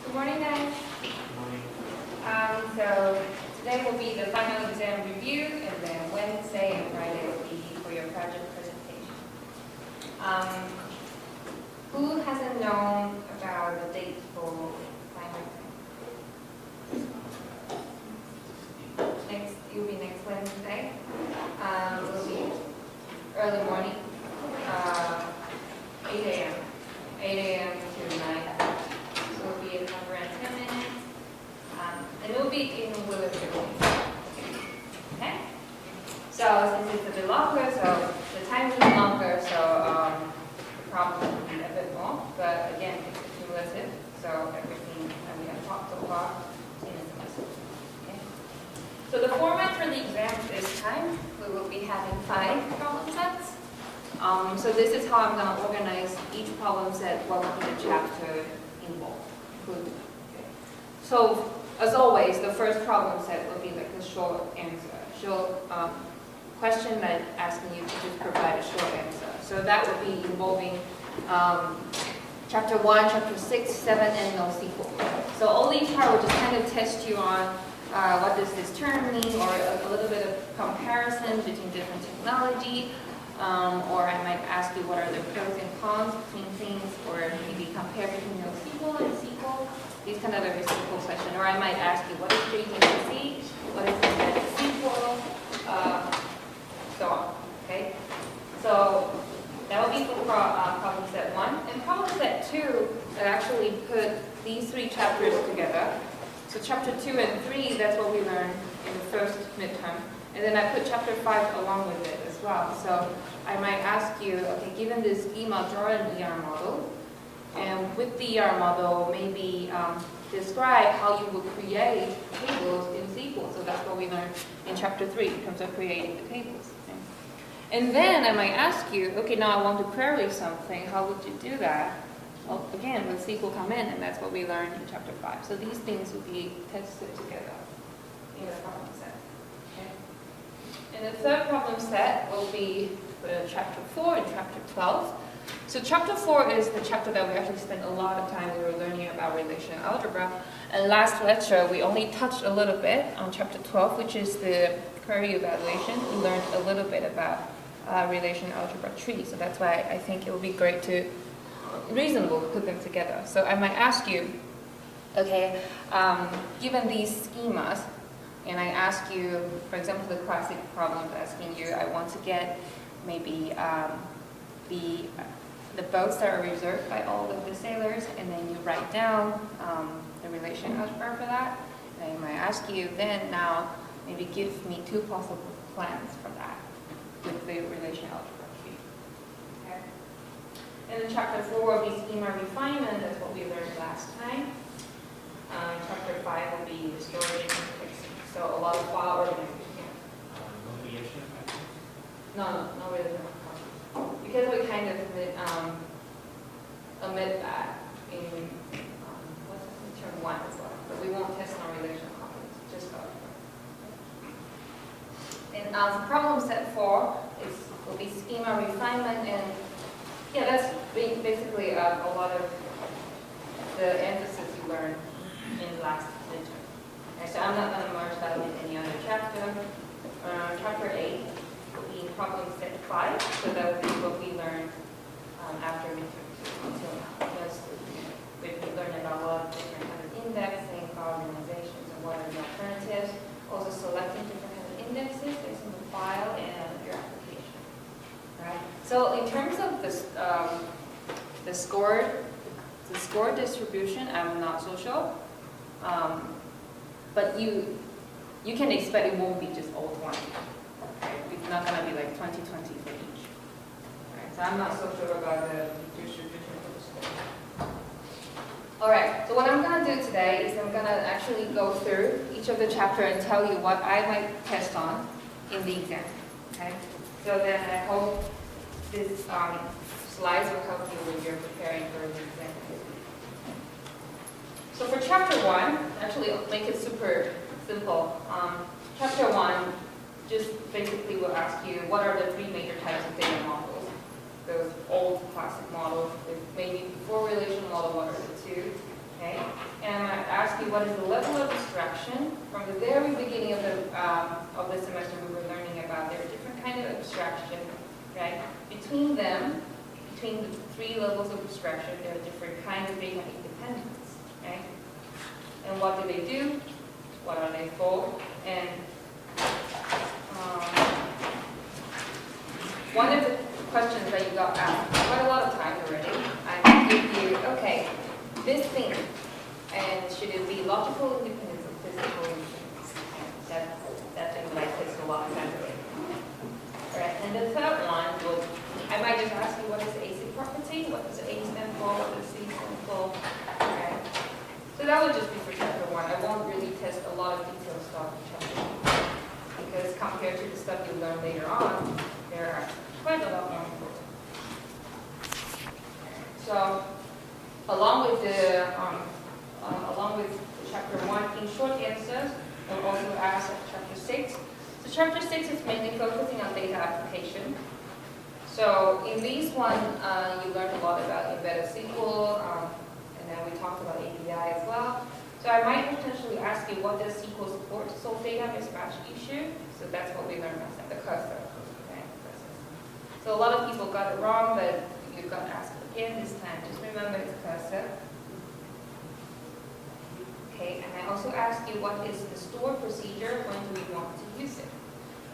Good morning, guys. Good morning. So today will be the final exam review, and then Wednesday and Friday will be for your project presentation. Who hasn't known about the date for final exam? It will be next Wednesday. It will be early morning, 8 a.m. 8 a.m. to 9. So it will be around 10 minutes. And it will be in Willow. Okay? So since it's a bit longer, so the time will be longer, so the problem will be a bit more. But again, it's cumulative, so everything that we have talked so far in the semester. Okay? So the format for the exam this time, we will be having 5 problem sets. So this is how I'm going to organize each problem set, what will be the chapter involved. Okay. So as always, the first problem set will be like a short answer, short question that asking you to just provide a short answer. So that would be involving chapter 1, chapter 6, 7, and NoSQL. So all each part will just kind of test you on what does this term mean, or a little bit of comparison between different technology. Or I might ask you what are the pros and cons between things, or maybe compare between NoSQL and SQL. These kind of very simple questions. Or I might ask you what is JDBC, what is embedded SQL, so on. Okay. So that will be for problem set 1, and problem set 2. I actually put these 3 chapters together. So chapter 2 and 3, that's what we learned in the first midterm. And then I put chapter 5 along with it as well. So I might ask you, okay, given this schema, draw an ER model. And with the ER model, maybe describe how you would create tables in SQL. So that's what we learned in chapter 3 in terms of creating the tables. Okay? And then I might ask you, okay, now I want to query something. How would you do that? Well, again, with SQL command, and that's what we learned in chapter 5. So these things will be tested together in the problem set. And the third problem set will be for chapter 4 and chapter 12. So chapter 4 is the chapter that we actually spent a lot of time. We were learning about relational algebra. And last lecture, we only touched a little bit on chapter 12, which is the query evaluation. We learned a little bit about relational algebra tree. So that's why I think it would be great to, reasonable to put them together. So I might ask you, okay, given these schemas, and I ask you, for example, the classic problem asking you, I want to get maybe the boats that are reserved by all of the sailors, and then you write down the relational algebra for that. And I might ask you then now, maybe give me 2 possible plans for that with the relational algebra tree. Okay. And then chapter 4 will be schema refinement. That's what we learned last time. Chapter 5 will be the storage and fixing. So a lot of file organization. Normalization. No, not really. Because we kind of omit that in what's the term 1 as well. But we won't test normalization properties, just go. And for problem set 4 will be schema refinement, and yeah, that's basically a lot of the emphasis you learned in last midterm. Okay, so I'm not going to merge that with any other chapter. Chapter 8 will be problem set 5, so that will be what we learned after midterm 2 until now. Because we've learned about a lot of different kinds of indexing, file organizations, and what are the alternatives. Also selecting different kinds of indexes based on the file and your application. Right? So in terms of this, the score distribution, I'm not so sure. But you can expect it won't be just all 20. Right? It's not going to be like 20, 20 for each. Right? So I'm not so sure about the distribution for the score. All right, so what I'm going to do today is I'm going to actually go through each of the chapter and tell you what I might test on in the exam. Okay? So then I hope this slides will help you when you're preparing for the exam. So for chapter 1, actually I'll make it super simple. Chapter 1 just basically will ask you what are the 3 major types of data models. Those old classic models, maybe before relational model, what are the 2? Okay, and you what is the level of abstraction. From the very beginning of the semester, we were learning about there are different kinds of abstraction, right? Between them, between the three levels of abstraction, there are different kinds of data independence, right? And what do they do? What are they for? And one of the questions that you got asked quite a lot of times already, I give you, okay, this thing, and should it be logical independence or physical independence? That thing that I placed a lot of time already. All right, and the third one was, I might just ask you what is the AC property, what does A stand for, what does C stand for, okay? So that would just be for chapter 1. I won't really test a lot of detailed stuff in chapter 1, because compared to the stuff you learn later on, there are quite a lot more important. So, along with chapter 1, in short answers, we'll also ask chapter 6. So chapter 6 is mainly focusing on data application. So in this one, you learned a lot about embedded SQL, and then we talked about API as well. So I might potentially ask you, what does SQL support? So data mismatch issue. So that's what we learned last time, the cursor. Okay, so a lot of people got it wrong, but you got asked again this time. Just remember it's cursor. Okay, and I also asked you, what is the store procedure? When do we want to use it?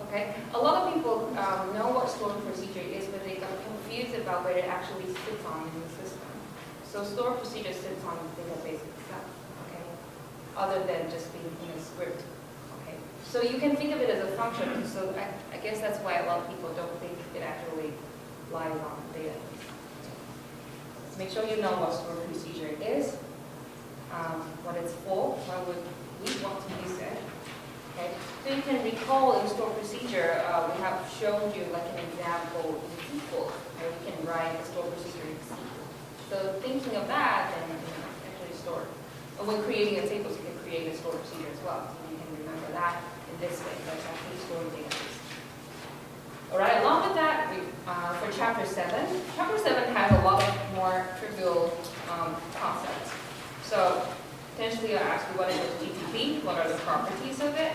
Okay, a lot of people know what store procedure is, but they got confused about where it actually sits on in the system. So store procedure sits on the database itself, okay, other than just being in a script. Okay, so you can think of it as a function. So I guess that's why a lot of people don't think it actually lies on the database. So make sure you know what store procedure is, what it's for, why would we want to use it. Okay, so you can recall in store procedure, we have shown you like an example in SQL, and we can write a store procedure in SQL. So thinking of that, then actually store. But when creating a table, you can create a store procedure as well. So you can remember that in this way. That's actually storing database. All right. Along with that, for chapter 7 has a lot of more trivial concepts. So potentially I'll ask you, what is HTTP? What are the properties of it?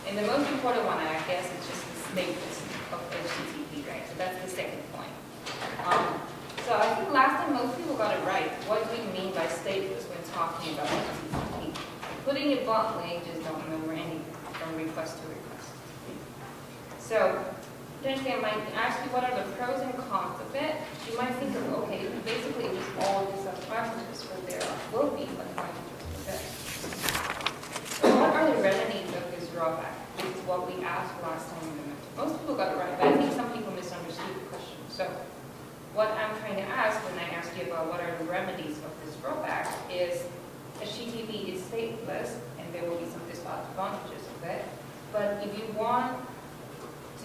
And the most important one, I guess, is just the stateless of HTTP, right? So that's the second point. So I think last time most people got it right. What do we mean by stateless when talking about HTTP? Putting it bluntly, just don't remember anything from request to request. So potentially I might ask you, what are the pros and cons of it? You might think of, okay, basically it's just all disadvantages, but there will be advantages. So what are the remedies of this drawback? This is what we asked last time in the lecture. Most people got it right, but I think some people misunderstood the question. So what I'm trying to ask when I ask you about what are the remedies of this drawback is HTTP is stateless, and there will be some disadvantages of it. But if you want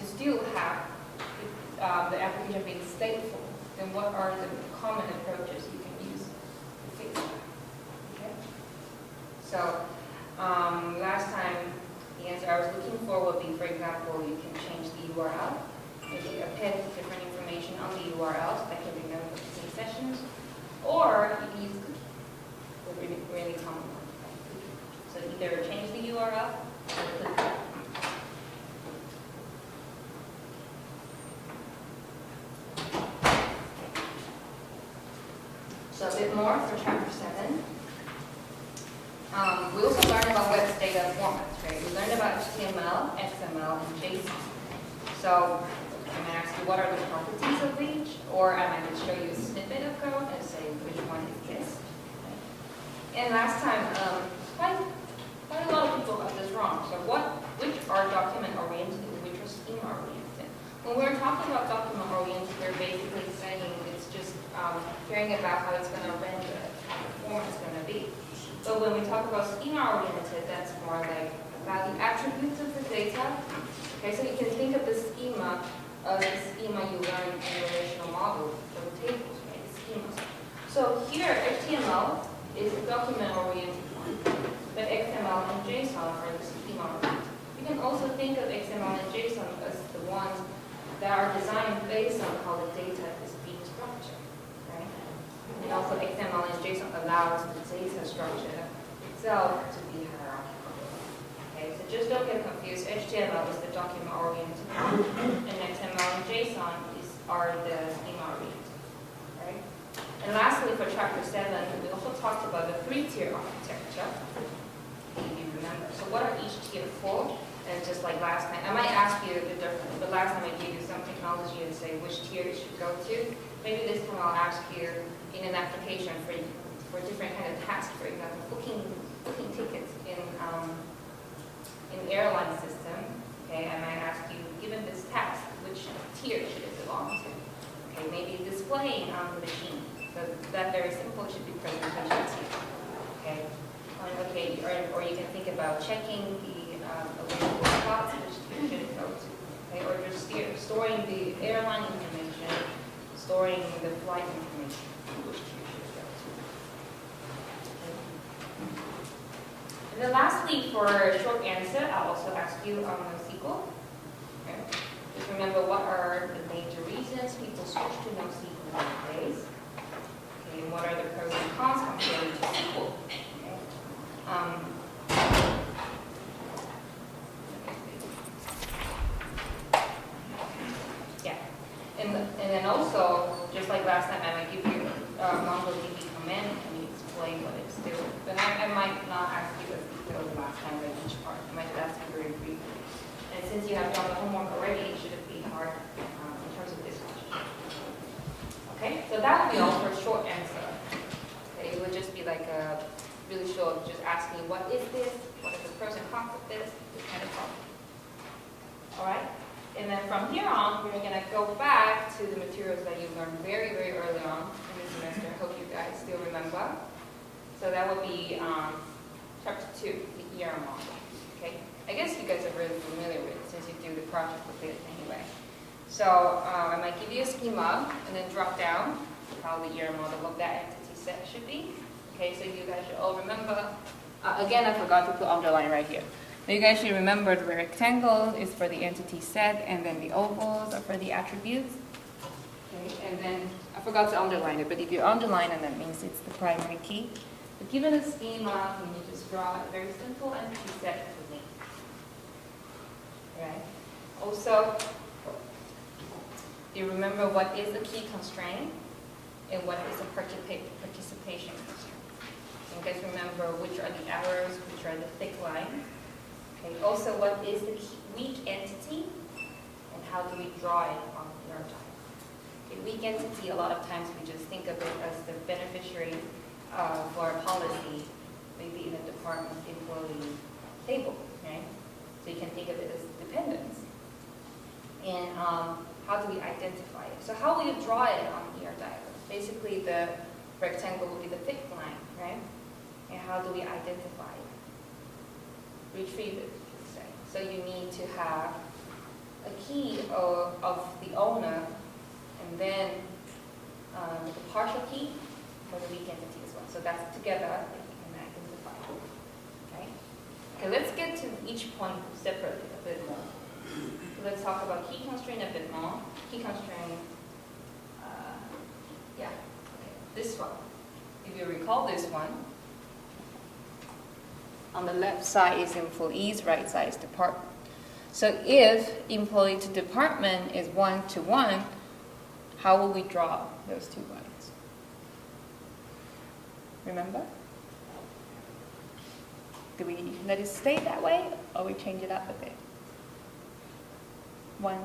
to still have the application being stateful, then what are the common approaches you can use to fix that? So last time, the answer I was looking for would be, for example, you can change the URL, maybe append different information on the URL so that can be known between sessions, or you can use cookies, the really common one. So either change the URL or click. So a bit more for chapter 7. We also learned about web data formats, right? We learned about HTML, XML, and JSON. So I'm going to ask you, what are the properties of each? Or I might just show you a snippet of code and say which one is this. And last time, quite a lot of people got this wrong. So which are document-oriented and which are schema-oriented? When we're talking about document-oriented, we're basically saying it's just caring about how it's going to render, how the format is going to be. So when we talk about schema-oriented, that's more like about the attributes of the data. Okay, so you can think of the schema you learn in the relational model for the tables, right? The schemas. So here, HTML is a document-oriented one, but XML and JSON are the schema-oriented. You can also think of XML and JSON as the ones that are designed based on how the data is being structured, right? And also XML and JSON allows the data structure itself to be hierarchical. Okay, so just don't get confused. HTML is the document-oriented one, and XML and JSON are the schema-oriented. Right? And lastly, for chapter 7, we also talked about the 3-tier architecture. If you remember. So what are each tier for? And just like last time, I might ask you the difference, but last time I gave you some technology and say which tier it should go to. Maybe this time I'll ask you in an application for different kind of tasks, for example, booking tickets in airline system. Okay, I might ask you, given this task, which tier should it belong to? Okay, maybe displaying on the machine. So that very simple should be presentation tier. Okay, or you can think about checking the available slots, which tier should it go to? Okay, or just storing the airline information, storing the flight information, which tier should it go to? And then lastly, for a short answer, I'll also ask you on NoSQL. Okay. Just remember what are the major reasons people switch to NoSQL nowadays. Okay, and what are the pros and cons compared to SQL. Okay. Yeah, and then also, just like last time, I might give you MongoDB command and you explain what it's doing. But I might not ask you as detailed as last time by each part. I might ask you very briefly. And since you have done the homework already, it shouldn't be hard in terms of this question. Okay, so that would be all for a short answer. Okay, it would just be like a really short, just asking what is this, what are the pros and cons of this kind of problem. All right, and then from here on, we're going to go back to the materials that you learned very, very early on in the semester. I hope you guys still remember. So that would be chapter 2, the ER model. Okay, I guess you guys are really familiar with it since you do the project with it anyway. So I might give you a schema and then drop down how the ER model of that entity set should be. Okay, so you guys should all remember. Again, I forgot to put underline right here. But you guys should remember the rectangle is for the entity set, and then the ovals are for the attributes. Okay, and then I forgot to underline it, but if you underline it, that means it's the primary key. But given a schema, you need to just draw a very simple entity set for me. Right. Also, you remember what is a key constraint and what is a participation constraint. You guys remember which are the arrows, which are the thick lines. Okay. Also, what is the weak entity and how do we draw it on your diagram? A weak entity, a lot of times we just think of it as the beneficiary for a policy, maybe in a department employee table, right? So you can think of it as dependence. And how do we identify it? So how will you draw it on your diagram? Basically, the rectangle will be the thick line, right? And how do we identify it? Retrieve it, let's say. So you need to have a key of the owner, and then the partial key for the weak entity as well. So that's together that you can identify. Okay? Okay, let's get to each point separately a bit more. So let's talk about key constraint a bit more. Key constraint, yeah, okay, this one. If you recall this one, on the left side is employees, right side is department. So if employee to department is 1-to-1, how will we draw those two lines? Remember? Do we let it stay that way, or we change it up a bit? 1-to-1.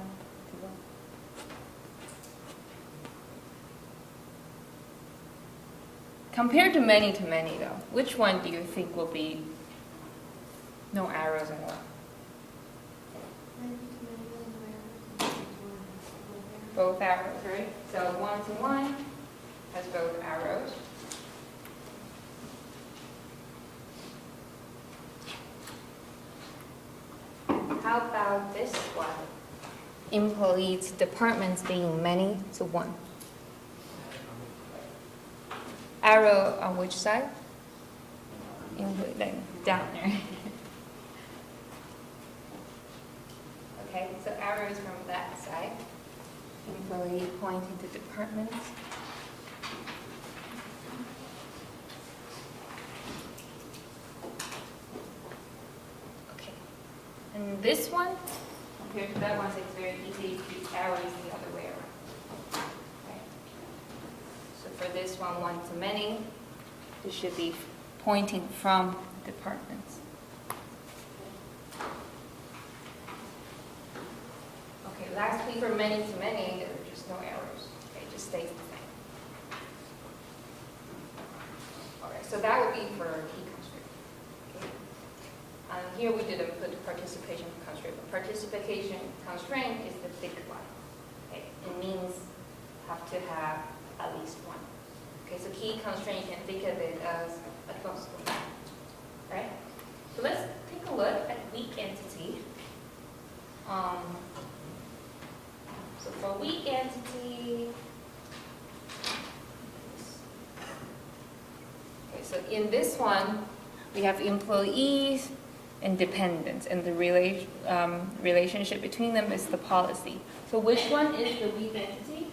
Compared to many though, which one do you think will be no arrows at all? Both arrows, right? So 1-to-1 has both arrows. How about this one? Employees, departments being many to 1. Arrow on which side? Down there. Okay, so arrows from that side. Employee pointing to departments. And this one, compared to that one, it's very easy to use arrows the other way around. Okay. So for this one, one to many, it should be pointing from departments. Okay, lastly, for many to many, there are just no arrows. Okay, it just stays the same. All right, so that would be for key constraint. Okay. Here we didn't put participation constraint, but participation constraint is the thick line. Okay, it means have to have at least one. Okay, so key constraint, you can think of it as a closed loop. Right? So let's take a look at weak entity. So for weak entity, okay, so in this one, we have employees and dependents, and the relationship between them is the policy. So which one is the weak entity?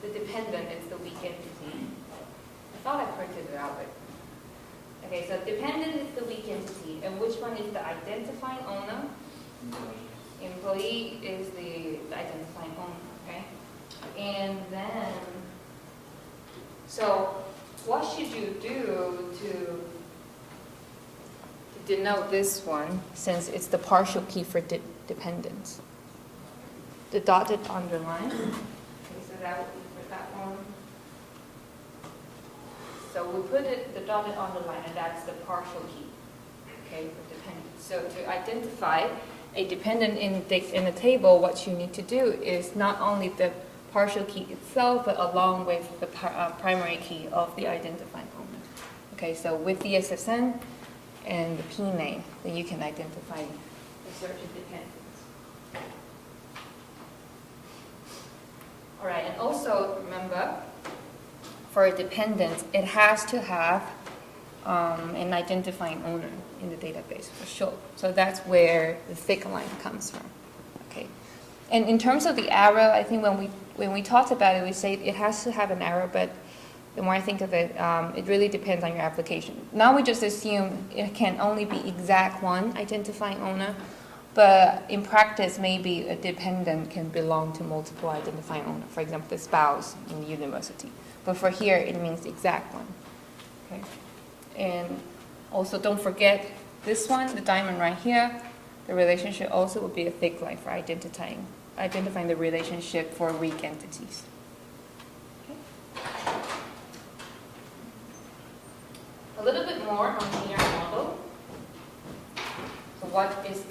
The dependent is the weak entity. I thought I printed it out, but okay, so dependent is the weak entity, and which one is the identifying owner? Employee is the identifying owner, okay? And then, so what should you do to denote this one, since it's the partial key for dependence? The dotted underline. Okay, so that would be for that one. So we put it, the dotted underline, and that's the partial key, okay, for dependence. So to identify a dependent in the table, what you need to do is not only the partial key itself, but along with the primary key of the identifying owner. Okay, so with the SSN and the P name, then you can identify the certain dependents. All right, and also remember, for a dependent, it has to have an identifying owner in the database for sure. So that's where the thick line comes from. Okay, and in terms of the arrow, I think when we talked about it, we say it has to have an arrow, but the more I think of it, it really depends on your application. Now we just assume it can only be exact one identifying owner, but in practice, maybe a dependent can belong to multiple identifying owner. For example, the spouse in the university. But for here, it means the exact one. Okay, and also don't forget this one, the diamond right here. The relationship also will be a thick line for identifying the relationship for weak entities. Okay. A little bit more on the ER model. So what is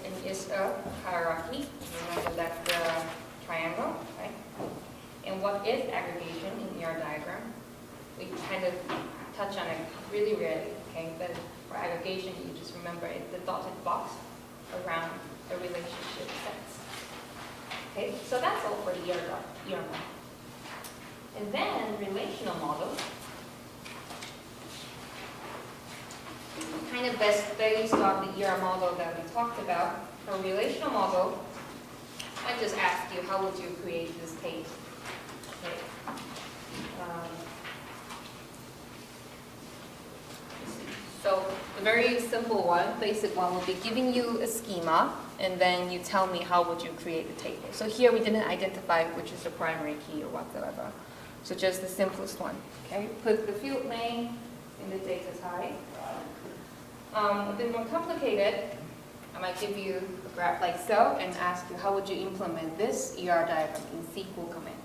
a hierarchy? Remember that's the triangle, right? And what is aggregation in ER diagram? We kind of touch on it really rarely, okay? But for aggregation, you just remember it's the dotted box around a relationship sets. Okay, so that's all for the ER model. And then relational model, kind of based on the ER model that we talked about. For relational model, I just asked you, how would you create this table? Okay. So the very simple one, basic one, will be giving you a schema, and then you tell me how would you create the table. So here we didn't identify which is the primary key or whatsoever. So just the simplest one. Okay, put the field name in the data type. A bit more complicated, I might give you a graph like so and ask you how would you implement this ER diagram in SQL command.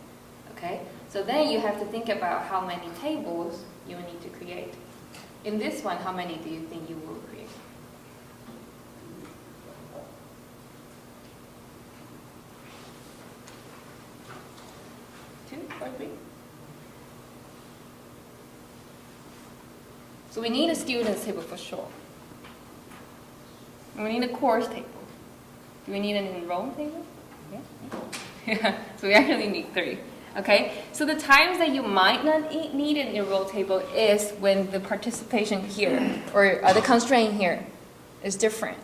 Okay, so then you have to think about how many tables you need to create. In this one, how many do you think you will create? Two or three? So we need a student's table for sure. And we need a course table. Do we need an enrollment table? Yeah. So we actually need 3. Okay, so the times that you might not need an enroll table is when the participation here, or the constraint here, is different.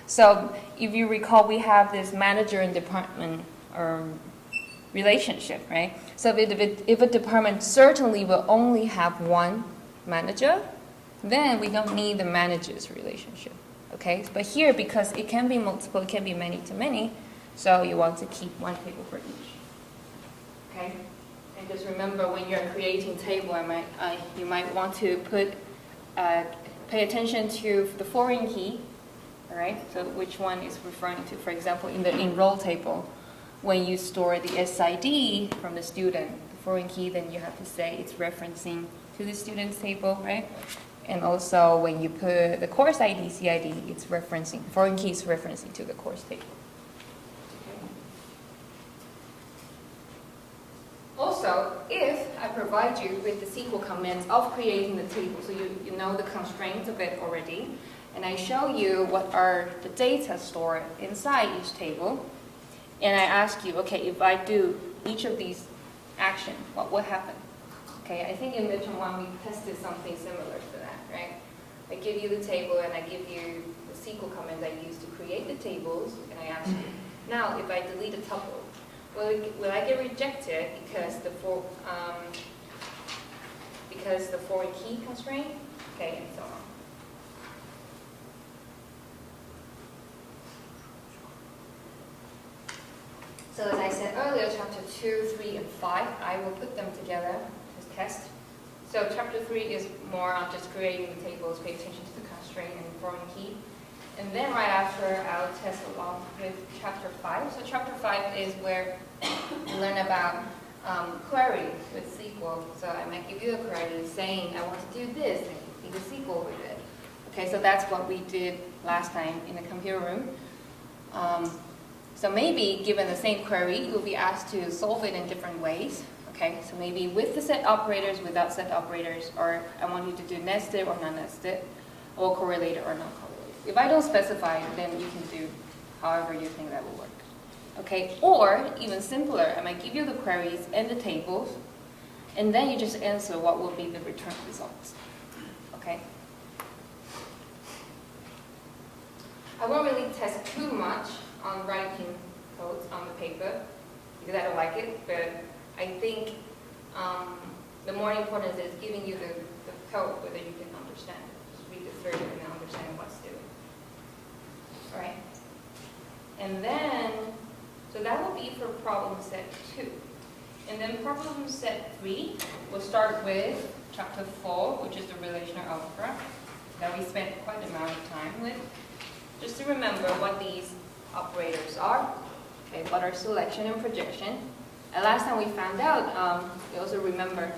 So if you recall, we have this manager and department relationship, right? So if a department certainly will only have one manager, then we don't need the manager's relationship. okay? But here, because it can be multiple, it can be many to many, so you want to keep one table for each, okay? And just remember when you're creating table, you might want to pay attention to the foreign key, all right? So which one is referring to, for example, in the enroll table, when you store the SID from the student, the foreign key, then you have to say it's referencing to the student's table, right? And also when you put the course ID, CID, it's referencing, foreign key is referencing to the course table. Okay. Also, if I provide you with the SQL commands of creating the table, so you know the constraints of it already, and I show you what are the data stored inside each table, and I ask you, okay, if I do each of these actions, what would happen? Okay, I think in midterm 1 we tested something similar to that, right? I give you the table and I give you the SQL commands I use to create the tables, and I ask you, now if I delete a tuple, will I get rejected because the foreign key constraint? Okay, and so on. So as I said earlier, chapter 2, 3, and 5, I will put them together as test. So chapter 3 is more on just creating the tables, pay attention to the constraint and the foreign key. And then right after, I'll test along with chapter 5. So chapter 5 is where you learn about query with SQL. So I might give you a query saying, I want to do this, and you do the SQL with it. Okay, so that's what we did last time in the computer room. So maybe, given the same query, you'll be asked to solve it in different ways. Okay, so maybe with the set operators, without set operators, or I want you to do nested or non-nested, or correlated or non-correlated. If I don't specify, then you can do however you think that will work. Okay, or even simpler, I might give you the queries and the tables, and then you just answer what will be the return results. Okay. I won't really test too much on writing codes on the paper because I don't like it, but I think the more important is giving you the code, whether you can understand it. Just read it through and then understand what's doing. All right. And then, so that will be for problem set 2. And then problem set 3, we'll start with chapter 4, which is the relational algebra that we spent quite an amount of time with. Just to remember what these operators are, okay, what are selection and projection. And last time we found out, you also remember,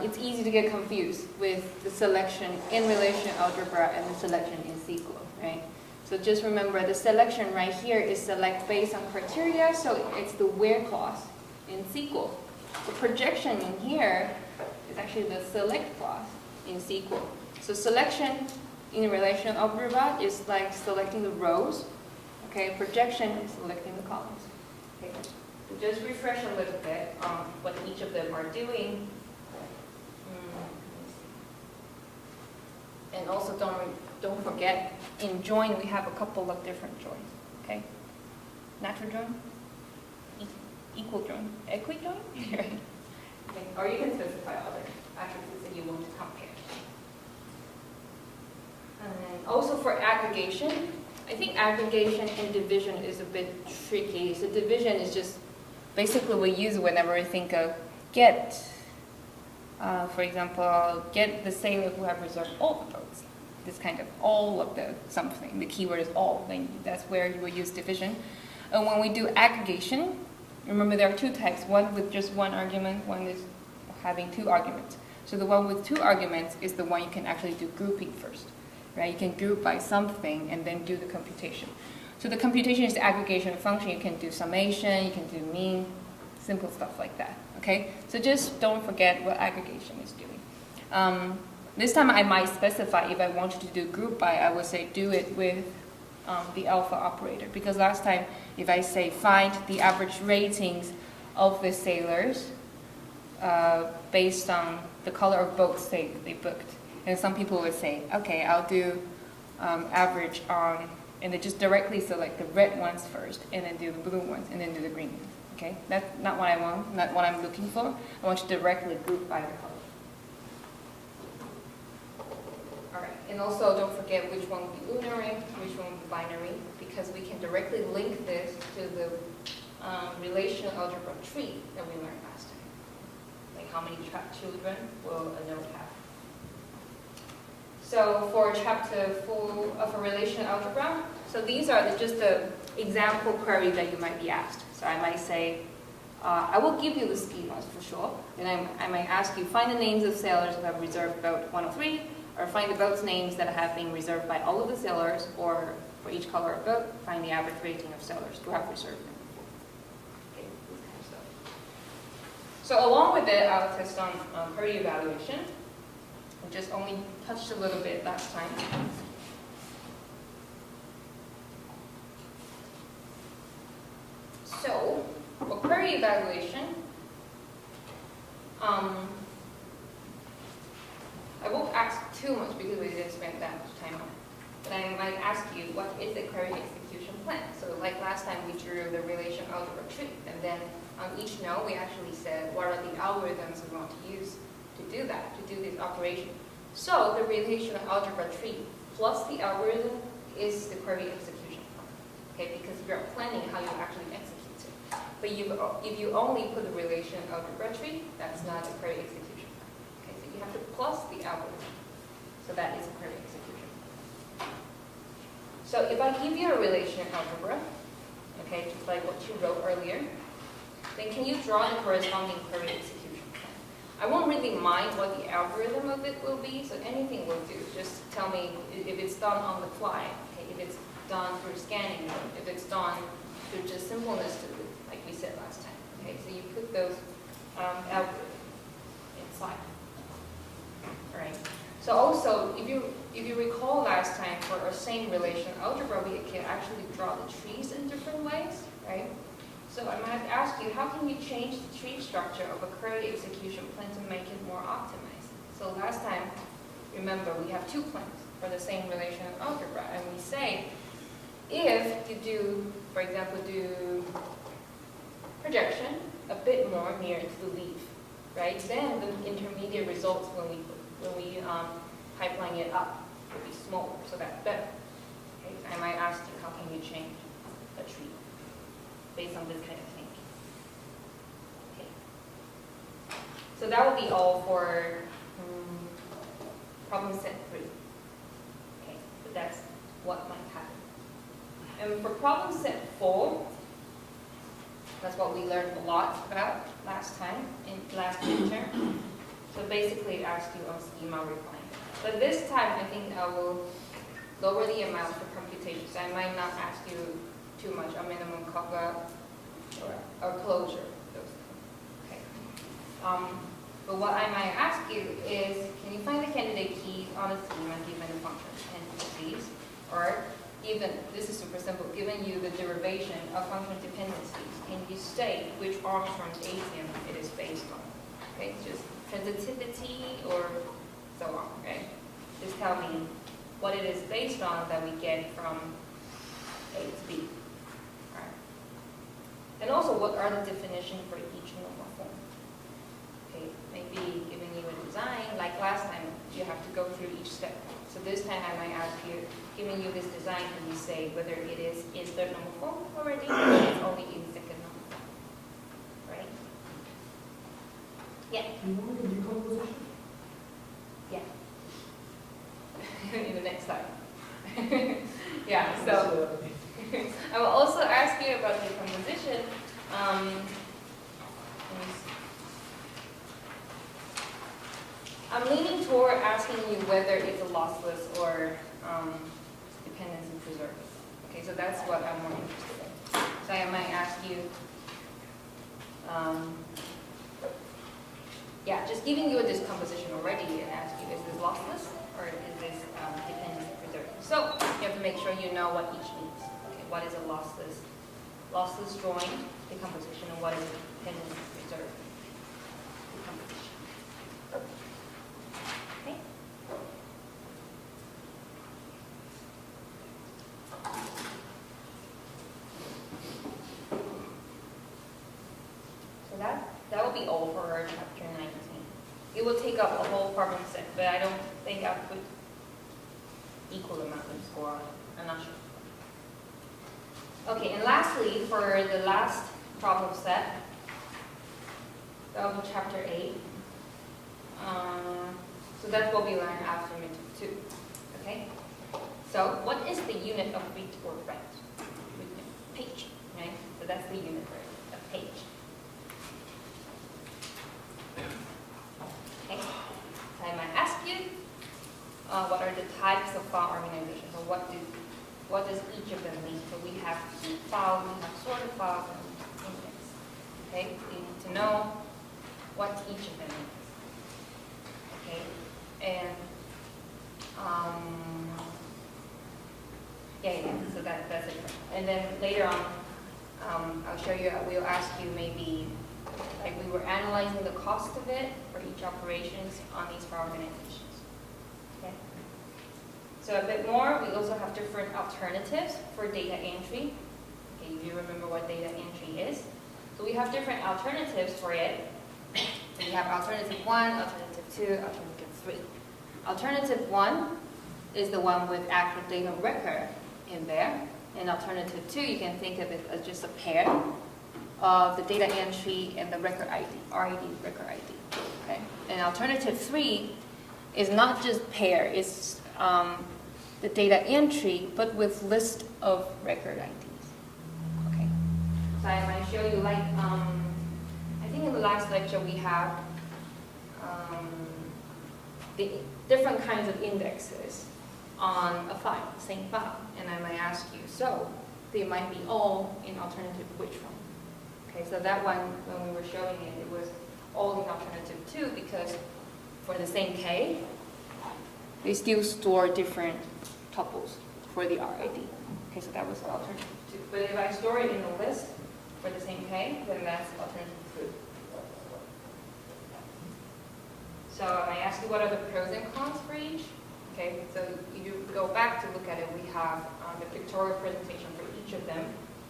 it's easy to get confused with the selection in relational algebra and the selection in SQL, right? So just remember the selection right here is select based on criteria, so it's the where clause in SQL. The projection in here is actually the select clause in SQL. So selection in relational algebra is like selecting the rows. Okay, projection is selecting the columns. Okay, so just refresh a little bit on what each of them are doing. And also don't forget, in join we have a couple of different joins. Okay, natural join, equal join, equijoin, right? Okay, or you can specify other attributes that you want to compare. And also for aggregation, I think aggregation and division is a bit tricky. So division is just basically we use it whenever we think of get, for example, get the sailor who have reserved all the boats. This kind of all of the something. The keyword is all. Then that's where you will use division. And when we do aggregation, remember there are two types. One with just one argument. One is having two arguments. So the one with two arguments is the one you can actually do grouping first. Right? You can group by something and then do the computation. So the computation is the aggregation function. You can do summation, you can do mean, simple stuff like that. Okay? So just don't forget what aggregation is doing. This time I might specify if I wanted to do group by, I would say do it with the alpha operator. Because last time, if I say find the average ratings of the sailors based on the color of boats they booked. And some people would say, okay, I'll do average on, and they just directly select the red ones first, and then do the blue ones, and then do the green ones. Okay, that's not what I want, not what I'm looking for. I want you to directly group by the color. All right, And also don't forget which one will be unary, which one will be binary, because we can directly link this to the relational algebra tree that we learned last time. Like how many trapped children will a node have. So for chapter 4 of a relational algebra, so these are just the example query that you might be asked. So I might say, I will give you the schemas for sure. Then I might ask you, find the names of sailors who have reserved boat 103, or find the boat's names that have been reserved by all of the sailors, or for each color of boat, find the average rating of sailors who have reserved them before. Okay, this kind of stuff. So along with it, I'll test on query evaluation. We just only touched a little bit last time. So, for query evaluation, I won't ask too much because we didn't spend that much time on it. But I might ask you, what is the query execution plan? So like last time we drew the relational algebra tree, and then on each node we actually said what are the algorithms we want to use to do that, to do this operation. So the relational algebra tree plus the algorithm is the query execution plan. Okay, because you're planning how you actually execute it. But if you only put the relational algebra tree, that's not a query execution plan. Okay, so you have to plus the algorithm. So that is a query execution plan. So if I give you a relational algebra, okay, just like what you wrote earlier, then can you draw the corresponding query execution plan? I won't really mind what the algorithm of it will be, so anything will do. Just tell me if it's done on the fly, okay, if it's done through scanning, if it's done through just simpleness to it, like we said last time. Okay, so you put those algorithms inside. All right. So also, if you recall last time, for our same relational algebra, we can actually draw the trees in different ways, right? So I might ask you, how can you change the tree structure of a query execution plan to make it more optimized? So last time, remember, we have two plans for the same relational algebra, and we say, if you do, for example, do projection a bit more near to the leaf, right? Then the intermediate results when we pipeline it up will be smaller, so that's better. Okay, so I might ask you, how can you change a tree based on this kind of thing? Okay. So that will be all for problem set 3. Okay, so that's what might happen. And for problem set 4, that's what we learned a lot about last time, in last lecture. So basically it asks you on schema refinement. But this time I think I will lower the amount for computation. So I might not ask you too much on minimum cover or closure. Those things. Okay. But what I might ask you is, can you find the candidate key on a schema given the function entities, or given, this is super simple, given you the derivation of function dependencies, can you state which Armstrong axiom it is based on? Okay, just transitivity or so on, right? Just tell me what it is based on that we get from A to B. All right. And also, what are the definitions for each normal form? Okay, maybe giving you a design, like last time, you have to go through each step. So this time I might ask you, giving you this design, can you say whether it is in third normal form already, or it's only in second normal form, right? Yeah. You want the decomposition? Yeah. In the next slide. Yeah, so I will also ask you about decomposition. Let me see. I'm leaning toward asking you whether it's a lossless or dependency preserving. Okay, so that's what I'm more interested in. So I might ask you, yeah, just giving you a decomposition already and ask you, is this lossless or is this dependency preserving? So you have to make sure you know what each means. Okay, what is a lossless join decomposition, and what is a dependency preserving decomposition? Okay. So that will be all for our chapter 19. It will take up a whole problem set, but I don't think I'll put equal amount of score. I'm not sure. Okay, and lastly, for the last problem set of chapter 8, so that's what we learned after midterm 2. Okay? So what is the unit of read or write? Page, right? So that's the unit of page. Okay? So I might ask you, what are the types of file organization? So what does each of them mean? So we have heap files, we have sorted files, and index. Okay? So you need to know what each of them means. Okay? And so that's it. And then later on, I'll show you, we'll ask you maybe, like we were analyzing the cost of it for each operations on these file organizations. Okay? So a bit more, we also have different alternatives for data entry. Okay, you remember what data entry is. So we have different alternatives for it. So we have alternative 1, alternative 2, alternative 3. Alternative 1 is the one with actual data record in there. And alternative 2, you can think of it as just a pair of the data entry and the record ID, RID, record ID. Okay? And alternative 3 is not just pair, it's the data entry, but with list of record IDs. Okay? So I might show you, like, I think in the last lecture we have the different kinds of indexes on a file, same file, and I might ask you, so they might be all in alternative which one? Okay, so that one, when we were showing it, it was all in alternative 2 because for the same K, they still store different tuples for the RID. Okay, so that was alternative 2. But if I store it in a list for the same K, then that's alternative 3. So I ask you what are the pros and cons for each? Okay, so if you go back to look at it, we have the pictorial presentation for each of them,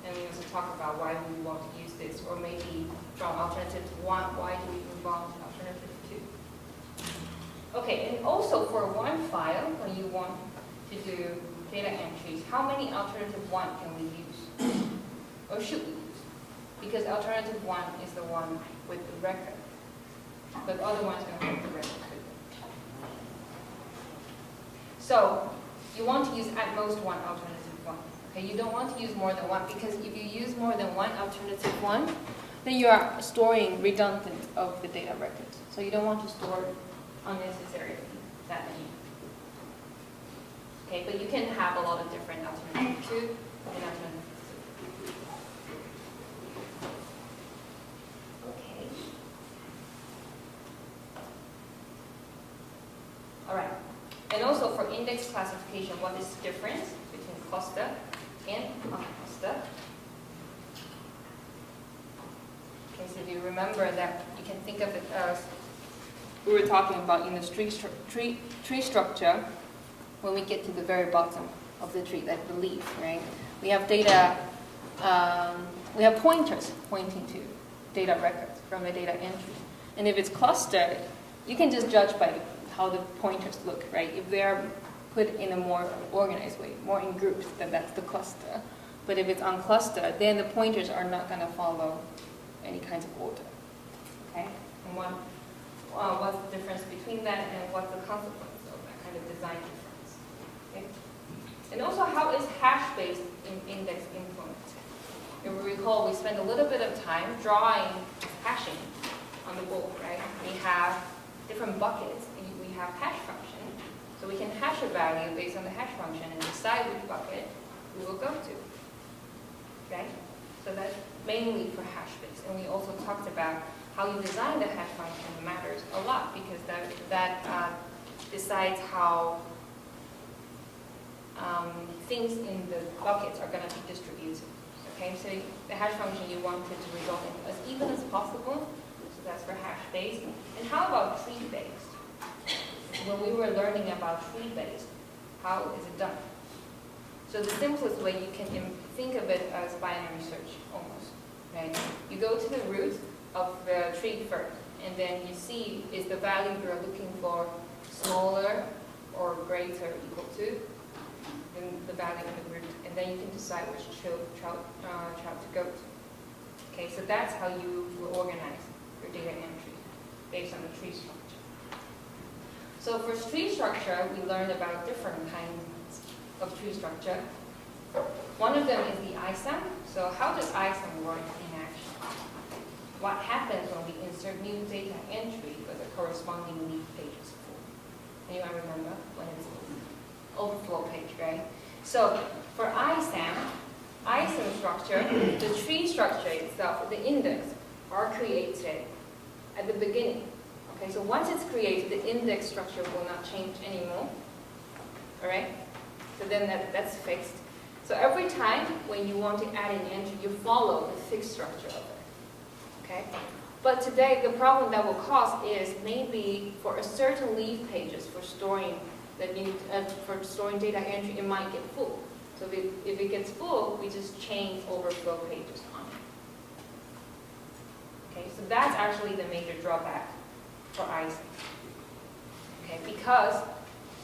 and we also talk about why we want to use this, or maybe from alternative 1, why do we move on to alternative 2? Okay, and also for one file, when you want to do data entries, how many alternative 1 can we use? Or should we use? Because alternative 1 is the one with the record, but the other one's going to have the record too. So you want to use at most one alternative 1. Okay, you don't want to use more than one, because if you use more than one alternative 1, then you are storing redundant of the data records. So you don't want to store unnecessarily that many. Okay, but you can have a lot of different alternative 2 and alternative 3. Okay. All right. And also for index classification, what is the difference between cluster and uncluster? Okay, so do you remember that you can think of it as we were talking about in the tree structure when we get to the very bottom of the tree, like the leaf, right? We have data, we have pointers pointing to data records from the data entry. And if it's clustered, you can just judge by how the pointers look, right? If they're put in a more organized way, more in groups, then that's the cluster. But if it's unclustered, then the pointers are not going to follow any kinds of order. Okay? And what's the difference between that, and what's the consequence of that kind of design difference? Okay? And also, how is hash-based index influenced? If we recall, we spent a little bit of time drawing hashing on the board, right? We have different buckets. We have hash function, so we can hash a value based on the hash function and decide which bucket we will go to. Okay? So that's mainly for hash-based. And we also talked about how you design the hash function matters a lot, because that decides how things in the buckets are going to be distributed. Okay, so the hash function you want it to result in as even as possible. So that's for hash-based. And how about tree-based? When we were learning about tree-based, how is it done? So the simplest way you can think of it as binary search, almost. Right? You go to the root of the tree first, and then you see is the value you're looking for smaller or greater equal to the value of the root, and then you can decide which child to go to. Okay, so that's how you will organize your data entry based on the tree structure. So for tree structure, we learned about different kinds of tree structure. One of them is the ISAM. So how does ISAM work in action? What happens when we insert new data entry with the corresponding leaf pages full? Anyone remember when it's overflow page, right? So for ISAM structure, the tree structure itself, the index, are created at the beginning. Okay, so once it's created, the index structure will not change anymore. All right? So then that's fixed. So every time when you want to add an entry, you follow the fixed structure of it. Okay? But today, the problem that will cause is maybe for a certain leaf pages for storing data entry, it might get full. So if it gets full, we just change overflow pages on it. Okay, so that's actually the major drawback for ISAM. Okay, because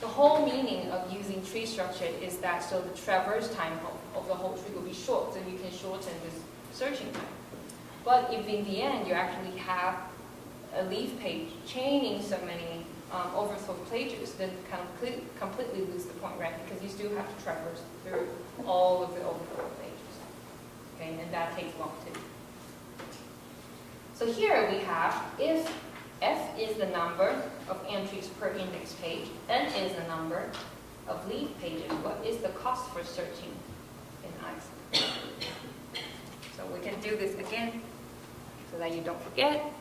the whole meaning of using tree structure is that so the traverse time of the whole tree will be short, so you can shorten this searching time. But if in the end you actually have a leaf page chaining so many overflow pages, then completely lose the point, right? Because you still have to traverse through all of the overflow pages. Okay, and that takes long too. So here we have, if F is the number of entries per index page, N is the number of leaf pages, what is the cost for searching in ISAM? So we can do this again so that you don't forget.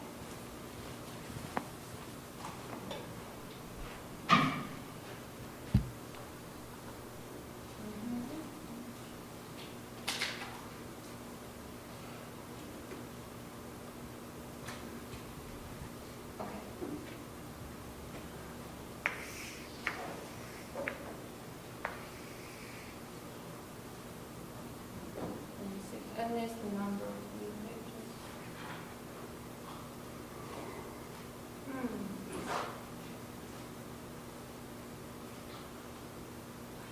N is the number of leaf pages.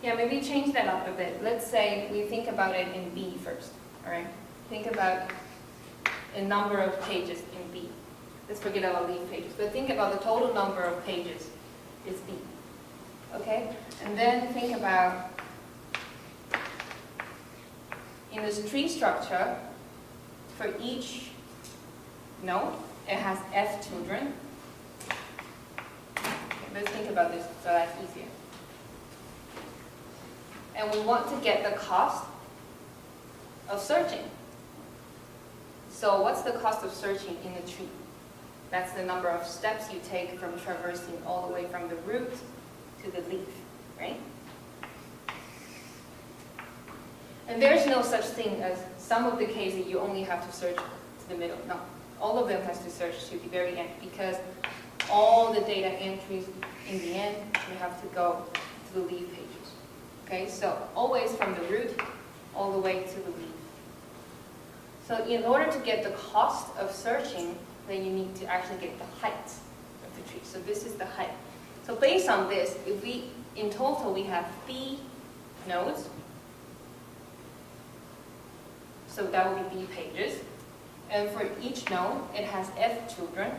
Yeah, maybe change that up a bit. Let's say we think about it in B first, all right? Think about a number of pages in B. Let's forget about leaf pages, but think about the total number of pages is B, okay? And then think about, in this tree structure, for each node, it has F children. Okay, let's think about this so that's easier. And we want to get the cost of searching. So what's the cost of searching in the tree? That's the number of steps you take from traversing all the way from the root to the leaf, right? And there's no such thing as some of the cases you only have to search to the middle. No, all of them has to search to the very end because all the data entries in the end, you have to go to the leaf pages. Okay, so always from the root all the way to the leaf. So in order to get the cost of searching, then you need to actually get the height of the tree. So this is the height. So based on this, if we, in total, we have B nodes. So that will be B pages. And for each node, it has F children.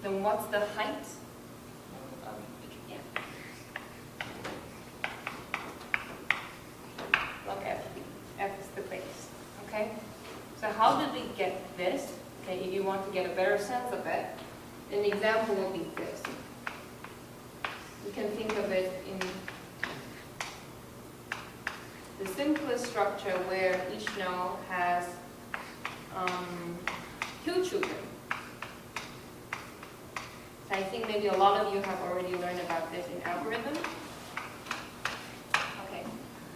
Then what's the height? Yeah. Look at F is the base. Okay? So how did we get this? Okay, if you want to get a better sense of it, an example will be this. You can think of it in the simplest structure where each node has 2 children. So I think maybe a lot of you have already learned about this in algorithm. Okay,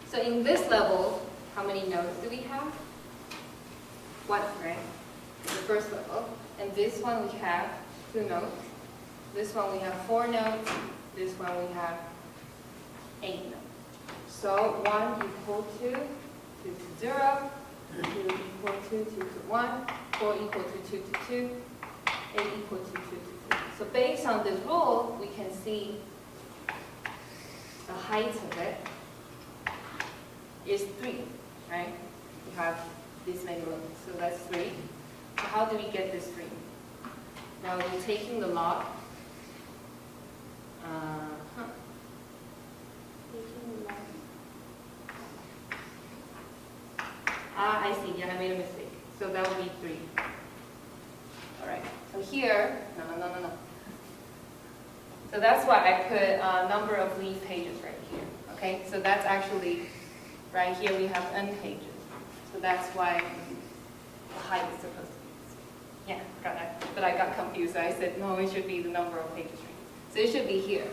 so in this level, how many nodes do we have? 1, right? The first level. And this one we have 2 nodes. This one we have 4 nodes. This one we have 8 nodes. So 1 equal to 2 to 0, 2 equal to 2 to 1, 4 equal to 2 to 2, 8 equal to 2 to 3. So based on this rule, we can see the height of it is 3, right? We have this many limits, so that's 3. So how do we get this 3? Now we're taking the log. Taking the log. I see, yeah, I made a mistake. So that would be 3. All right, so here, no. So that's why I put number of leaf pages right here, okay? So that's actually, right here we have n pages. So that's why the height is supposed to be. Yeah, got that. But I got confused. So I said, no, it should be the number of pages. So it should be here.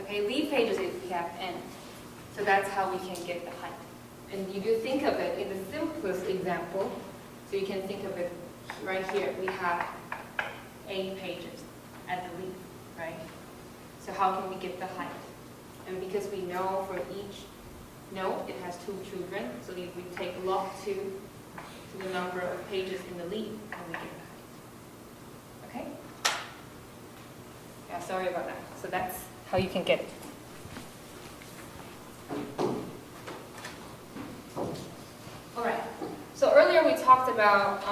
Okay, leaf pages is we have n. So that's how we can get the height. And you do think of it in the simplest example. So you can think of it right here. We have 8 pages at the leaf, right? So how can we get the height? And because we know for each note it has 2 children, so if we take log 2 to the number of pages in the leaf, and we get the height. Okay? Yeah, sorry about that. So that's how you can get it. All right. So earlier we talked about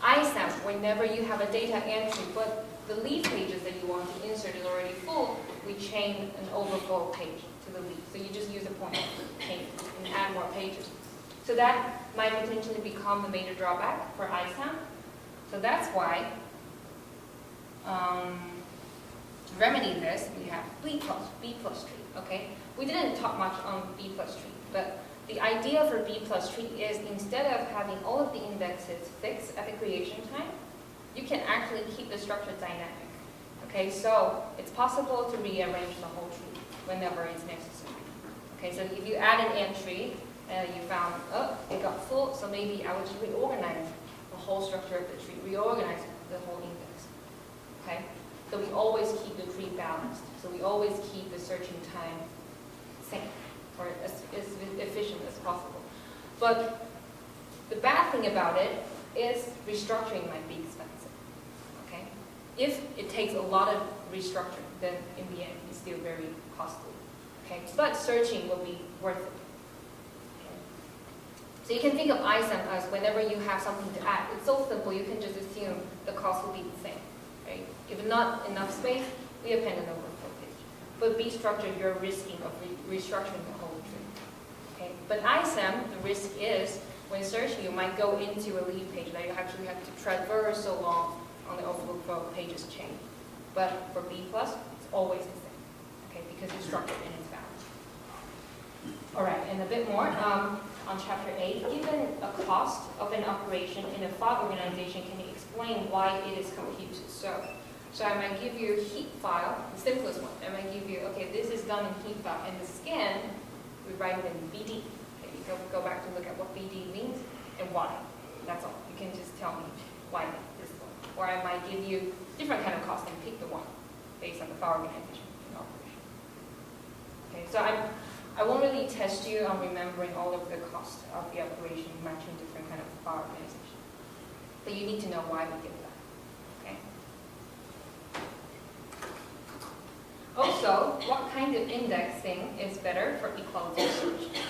ISAM, whenever you have a data entry, but the leaf pages that you want to insert is already full, we chain an overflow page to the leaf. So you just use a point chain and add more pages. So that might potentially become the major drawback for ISAM. So that's why to remedy this, we have B plus tree, okay? We didn't talk much on B plus tree, but the idea for B plus tree is instead of having all of the indexes fixed at the creation time, you can actually keep the structure dynamic. Okay, so it's possible to rearrange the whole tree whenever it's necessary. Okay, so if you add an entry and you found, oh, it got full, so maybe I would just reorganize the whole structure of the tree, reorganize the whole index. Okay, so we always keep the tree balanced. So we always keep the searching time same, or as efficient as possible. But the bad thing about it is restructuring might be expensive. Okay, if it takes a lot of restructuring, then in the end it's still very costly. Okay, but searching will be worth it. Okay. So you can think of ISAM as whenever you have something to add. It's so simple, you can just assume the cost will be the same. Right? If not enough space, we append an overflow page. But B structure, you're risking of restructuring the whole tree. Okay, but ISAM, the risk is when searching, you might go into a leaf page that you actually have to traverse so long on the overflow pages chain. But for B+, it's always the same, okay, because it's structured and it's balanced. All right, and a bit more on chapter 8. Given a cost of an operation in a file organization, can you explain why it is computed? So I might give you a heap file, the simplest one. I might give you, okay, this is done in heap file, and the scan, we write it in BD. Go back to look at what BD means and why. That's all. You can just tell me why this one. Or I might give you different kind of cost and pick the one based on the file organization and operation. Okay, so I won't really test you on remembering all of the cost of the operation matching different kind of file organization. But you need to know why we did that. Okay. Also, what kind of indexing is better for equality search?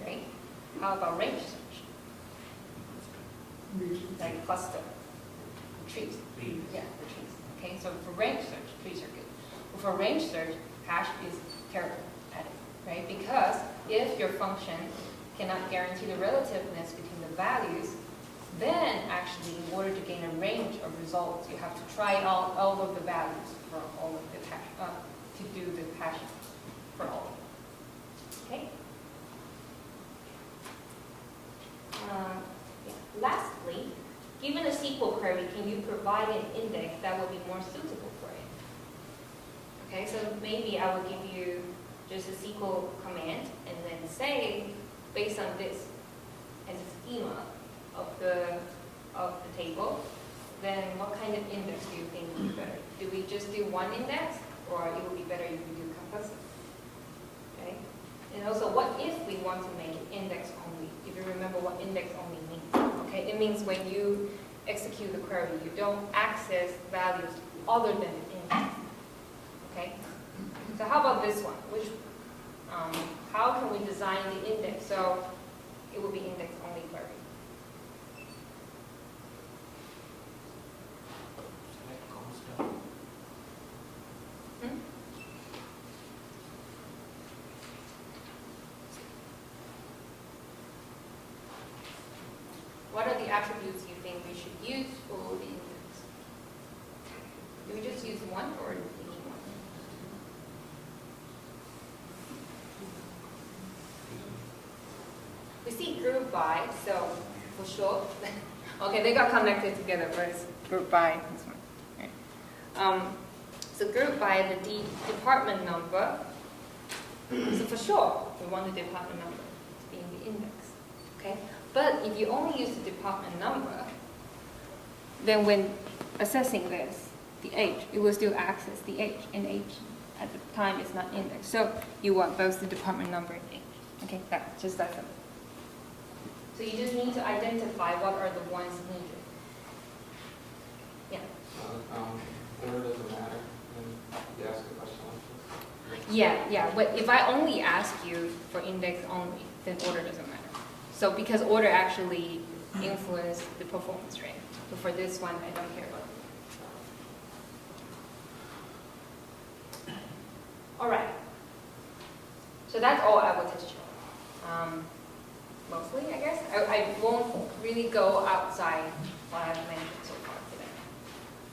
Right? How about range search? Like cluster, trees. Yeah, the trees. Okay, so for range search, trees are good. But for range search, hash is terrible at it, right? Because if your function cannot guarantee the relativeness between the values, then actually in order to gain a range of results, you have to try out all of the values for all of the hash, to do the hashing for all of them. Okay? Lastly, given a SQL query, can you provide an index that will be more suitable for it? Okay, so maybe I will give you just a SQL command and then say, based on this as a schema of the table, then what kind of index do you think would be better? Do we just do one index, or it would be better if we do composite? Okay, and also, what if we want to make it index only? If you remember what index only means. Okay, it means when you execute the query, you don't access values other than the index. Okay, so how about this one? how can we design the index so it will be index-only query? Select constant. Hmm? What are the attributes you think we should use for the index? Do we just use one or do we need one? We see group by, so for sure. Okay, they got connected together, but it's group by this one. Right. So group by the department number. So for sure, we want the department number to be in the index. Okay, but if you only use the department number, then when assessing this, the age, it will still access the age, and age at the time is not indexed. So you want both the department number and age. Okay, that's just that simple. So you just need to identify what are the ones needed. Yeah. Order doesn't matter when you ask a question like this. Yeah. But if I only ask you for index only, then order doesn't matter. So because order actually influences the performance rate. But for this one, I don't care about it. All right. So that's all I will touch on. Mostly, I guess. I won't really go outside what I've mentioned so far today.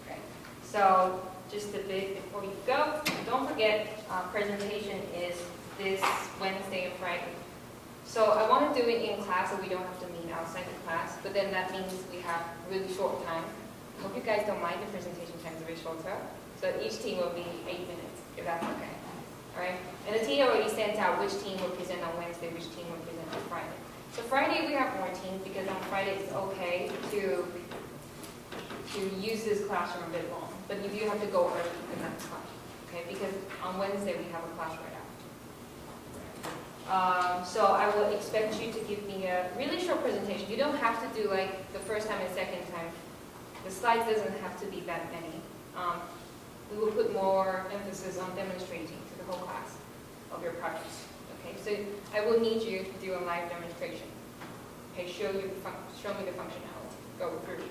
Okay. So just a bit before you go, don't forget presentation is this Wednesday and Friday. So I want to do it in class so we don't have to meet outside the class, but then that means we have really short time. I hope you guys don't mind the presentation time is a bit shorter. So each team will be 8 minutes, if that's okay. All right? And the team already sent out which team will present on Wednesday, which team will present on Friday. So Friday we have more teams because on Friday it's okay to use this classroom a bit long. But if you have to go early, then that's fine. Okay? Because on Wednesday we have a class right after. So I will expect you to give me a really short presentation. You don't have to do like the first time and second time. The slides doesn't have to be that many. We will put more emphasis on demonstrating to the whole class of your projects. Okay, so I will need you to do a live demonstration. Okay, show me the functionality. Go through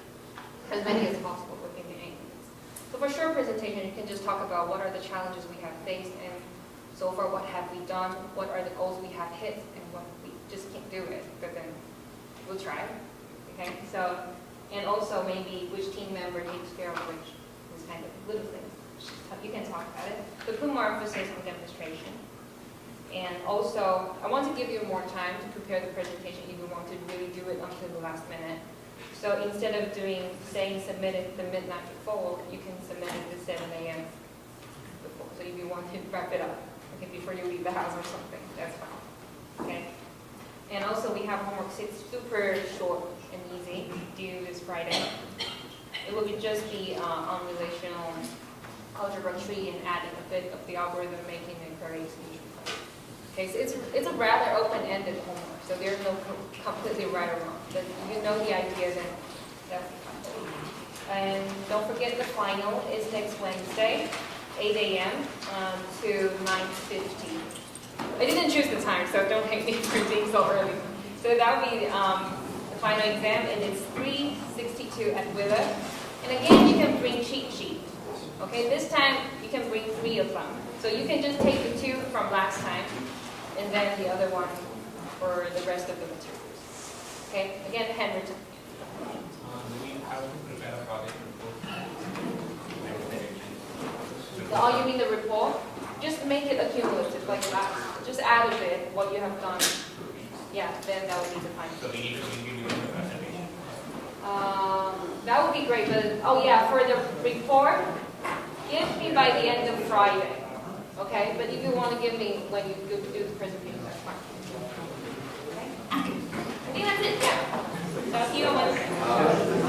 as many as possible within the 8 minutes. So for short presentation, you can just talk about what are the challenges we have faced, and so far what have we done, what are the goals we have hit, and what we just can't do it, but then we'll try. Okay, so, and also maybe which team member takes care of which, this kind of little things. You can talk about it, but put more emphasis on demonstration. And also, I want to give you more time to prepare the presentation if you want to really do it until the last minute. So instead of saying submit it the midnight before, you can submit it at 7 a.m. before. So if you want to wrap it up, okay, before you leave the house or something, that's fine. Okay. And also we have homework 6, super short and easy, due this Friday. It will just be on relational algebra tree and adding a bit of the algorithm, making the queries. Okay, so it's a rather open-ended homework, so there's no completely right or wrong. But if you know the idea, then that's fine. And don't forget the final is next Wednesday, 8 a.m. To 9:50. I didn't choose the time, so don't hate me for being so early. So that will be the final exam, and it's 362 at Willa. And again, you can bring cheat sheet. Okay, this time you can bring 3 of them. So you can just take the 2 from last time, and then the other one for the rest of the materials. Okay, again, handwritten. Do we have to prepare a project report? Oh, you mean the report? Just make it accumulative, like that. Just add a bit what you have done. Yeah, then that would be the final. So we need to do the presentation. That would be great, but oh yeah, for the report, give me by the end of Friday. Okay, but if you want to give me when you do the presentation, that's fine. Okay? I think that's it, yeah. So I'll see you on Wednesday.